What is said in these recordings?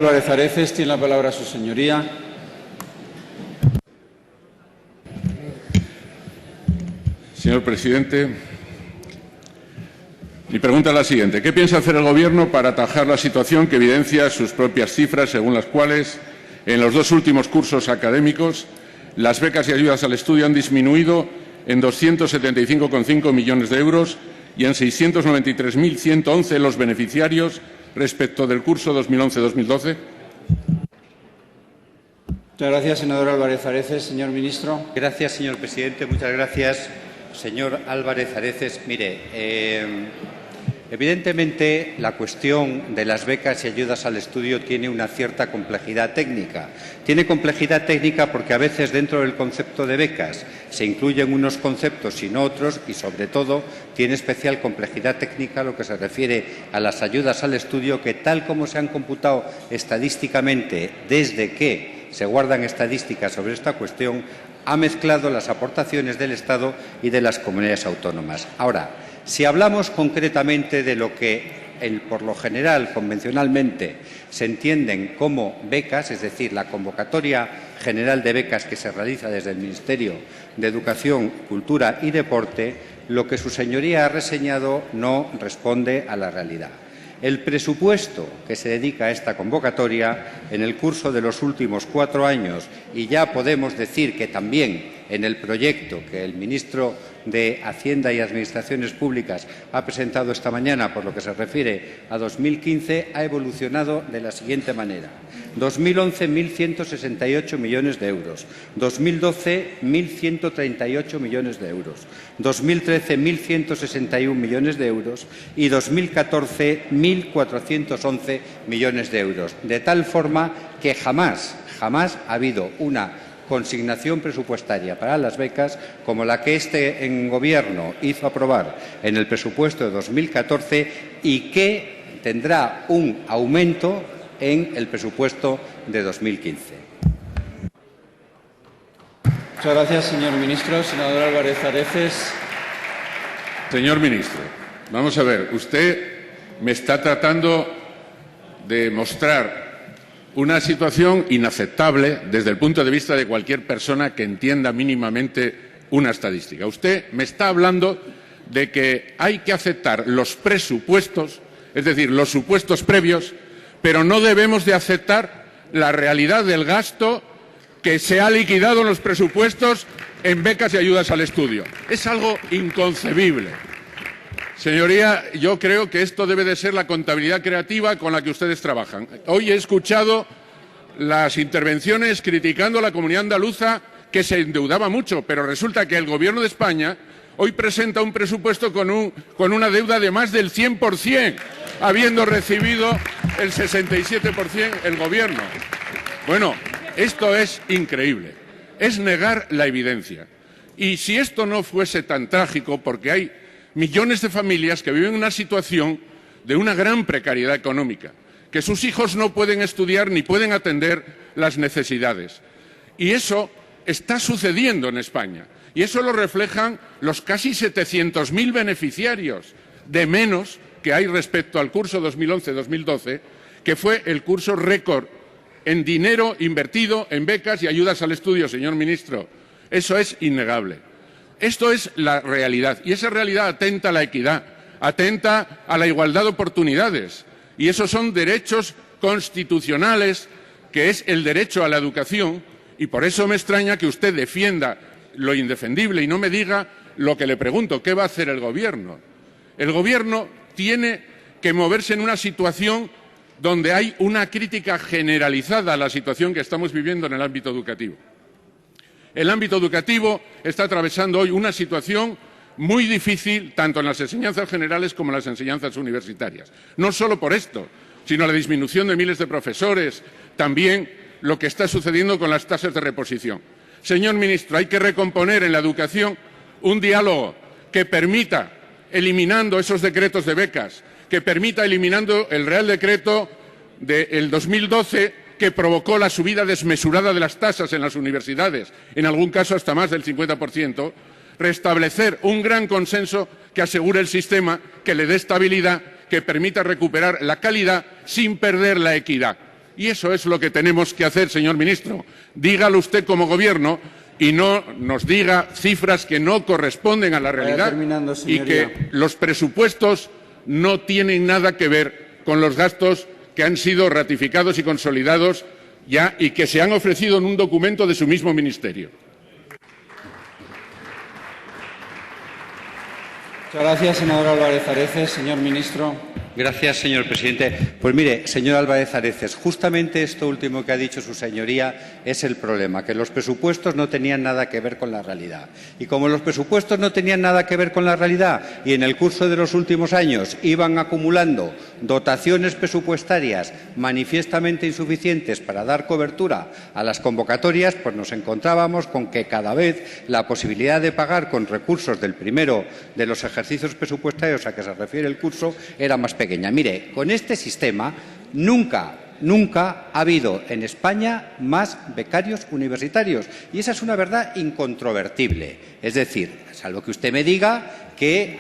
Álvarez Areces, tiene la palabra su señoría. Señor presidente, mi pregunta es la siguiente. ¿Qué piensa hacer el Gobierno para atajar la situación que evidencia sus propias cifras, según las cuales en los dos últimos cursos académicos las becas y ayudas al estudio han disminuido en 275,5 millones de euros y en 693.111 los beneficiarios respecto del curso 2011-2012? Muchas gracias, senador Álvarez Areces. Señor ministro. Gracias, señor presidente. Muchas gracias, señor Álvarez Areces. Mire, evidentemente la cuestión de las becas y ayudas al estudio tiene una cierta complejidad técnica. Tiene complejidad técnica porque a veces dentro del concepto de becas se incluyen unos conceptos y no otros, y sobre todo tiene especial complejidad técnica lo que se refiere a las ayudas al estudio, que tal como se han computado estadísticamente desde que se guardan estadísticas sobre esta cuestión, ha mezclado las aportaciones del Estado y de las comunidades autónomas. Ahora, si hablamos concretamente de lo que por lo general, convencionalmente, se entienden como becas, es decir, la convocatoria general de becas que se realiza desde el Ministerio de Educación, Cultura y Deporte, lo que su señoría ha reseñado no responde a la realidad. El presupuesto que se dedica a esta convocatoria en el curso de los últimos 4 años, y ya podemos decir que también en el proyecto que el ministro de Hacienda y Administraciones Públicas ha presentado esta mañana, por lo que se refiere a 2015, ha evolucionado de la siguiente manera. 2011, 1.168 millones de euros. 2012, 1.138 millones de euros. 2013, 1.161 millones de euros. Y 2014, 1.411 millones de euros. De tal forma que jamás ha habido una consignación presupuestaria para las becas como la que este Gobierno hizo aprobar en el presupuesto de 2014 y que tendrá un aumento en el presupuesto de 2015. Muchas gracias, señor ministro. Senador Álvarez Areces. Señor ministro, vamos a ver. Usted me está tratando de mostrar una situación inaceptable desde el punto de vista de cualquier persona que entienda mínimamente una estadística. Usted me está hablando de que hay que aceptar los presupuestos, es decir, los supuestos previos, pero no debemos de aceptar la realidad del gasto que se ha liquidado en los presupuestos en becas y ayudas al estudio. Es algo inconcebible. Señoría, yo creo que esto debe de ser la contabilidad creativa con la que ustedes trabajan. Hoy he escuchado las intervenciones criticando a la comunidad andaluza, que se endeudaba mucho, pero resulta que el Gobierno de España hoy presenta un presupuesto con una deuda de más del 100%, habiendo recibido el 67% el Gobierno. Bueno, esto es increíble, es negar la evidencia. Y si esto no fuese tan trágico, porque hay millones de familias que viven una situación de una gran precariedad económica, que sus hijos no pueden estudiar ni pueden atender las necesidades. Y eso está sucediendo en España. Y eso lo reflejan los casi 700.000 beneficiarios de menos que hay respecto al curso 2011-2012, que fue el curso récord en dinero invertido en becas y ayudas al estudio, señor ministro. Eso es innegable. Esto es la realidad, y esa realidad atenta a la equidad, atenta a la igualdad de oportunidades, y esos son derechos constitucionales, que es el derecho a la educación, y por eso me extraña que usted defienda lo indefendible y no me diga lo que le pregunto, ¿qué va a hacer el Gobierno? El Gobierno tiene que moverse en una situación donde hay una crítica generalizada a la situación que estamos viviendo en el ámbito educativo. El ámbito educativo está atravesando hoy una situación muy difícil, tanto en las enseñanzas generales como en las enseñanzas universitarias. No solo por esto, sino la disminución de miles de profesores, también lo que está sucediendo con las tasas de reposición. Señor ministro, hay que recomponer en la educación un diálogo que permita, eliminando esos decretos de becas, que permita, eliminando el Real Decreto del 2012, que provocó la subida desmesurada de las tasas en las universidades, en algún caso hasta más del 50%, restablecer un gran consenso que asegure el sistema, que le dé estabilidad, que permita recuperar la calidad sin perder la equidad. Y eso es lo que tenemos que hacer, señor ministro. Dígalo usted como Gobierno y no nos diga cifras que no corresponden a la realidad y que los presupuestos no tienen nada que ver con los gastos que han sido ratificados y consolidados ya y que se han ofrecido en un documento de su mismo ministerio. Muchas gracias, senador Álvarez Areces. Señor ministro. Gracias, señor presidente. Pues mire, señor Álvarez Areces, justamente esto último que ha dicho su señoría es el problema, que los presupuestos no tenían nada que ver con la realidad. Y como los presupuestos no tenían nada que ver con la realidad y en el curso de los últimos años iban acumulando dotaciones presupuestarias manifiestamente insuficientes para dar cobertura a las convocatorias, pues nos encontrábamos con que cada vez la posibilidad de pagar con recursos del primero de los ejercicios presupuestarios a que se refiere el curso era más pequeña. Mire, con este sistema nunca ha habido en España más becarios universitarios. Y esa es una verdad incontrovertible. Es decir, salvo que usted me diga que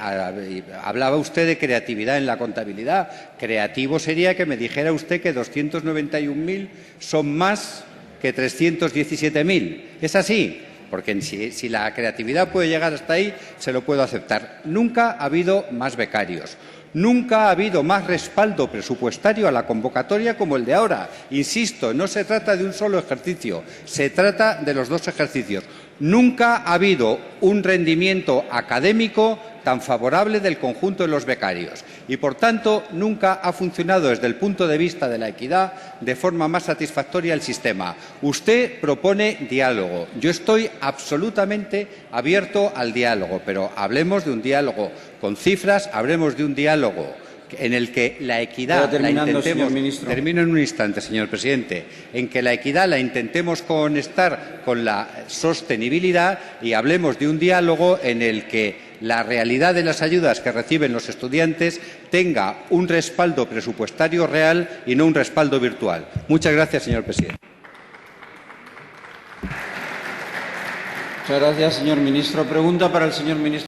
hablaba usted de creatividad en la contabilidad. Creativo sería que me dijera usted que 291.000 son más que 317.000. ¿Es así? Porque si la creatividad puede llegar hasta ahí, se lo puedo aceptar. Nunca ha habido más becarios. Nunca ha habido más respaldo presupuestario a la convocatoria como el de ahora. Insisto, no se trata de un solo ejercicio, se trata de los dos ejercicios. Nunca ha habido un rendimiento académico tan favorable del conjunto de los becarios y, por tanto, nunca ha funcionado desde el punto de vista de la equidad de forma más satisfactoria el sistema. Usted propone diálogo. Yo estoy absolutamente abierto al diálogo, pero hablemos de un diálogo con cifras, hablemos de un diálogo en el que la equidad la intentemos, termino en un instante, señor presidente, en que la equidad la intentemos conectar con la sostenibilidad y hablemos de un diálogo en el que la realidad de las ayudas que reciben los estudiantes tenga un respaldo presupuestario real y no un respaldo virtual. Muchas gracias, señor presidente. Muchas gracias, señor ministro. Pregunta para el señor ministro.